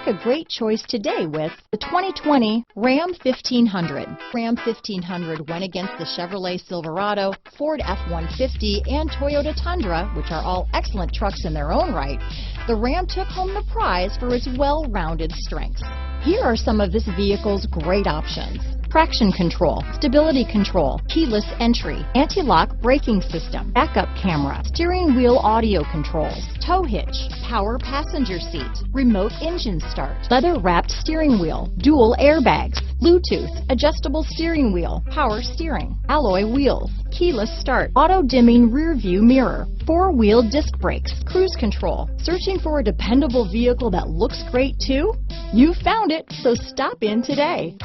a great choice today with the 2020 Ram 1500. Ram 1500 went against the Chevrolet Silverado, Ford F-150, and Toyota Tundra, which are all excellent trucks in their own right. The Ram took home the prize for its well-rounded strengths. Here are some of this vehicle's great options: traction control, stability control, keyless entry, anti-lock braking system, backup camera, steering wheel audio controls, tow hitch, power passenger seat, remote engine start, leather-wrapped steering wheel, dual airbags, Bluetooth, adjustable steering wheel, power steering, alloy wheels, keyless start, auto-dimming rear view mirror, four-wheel disc brakes, cruise control. Searching for a dependable vehicle that looks great too? You found it, so stop in today.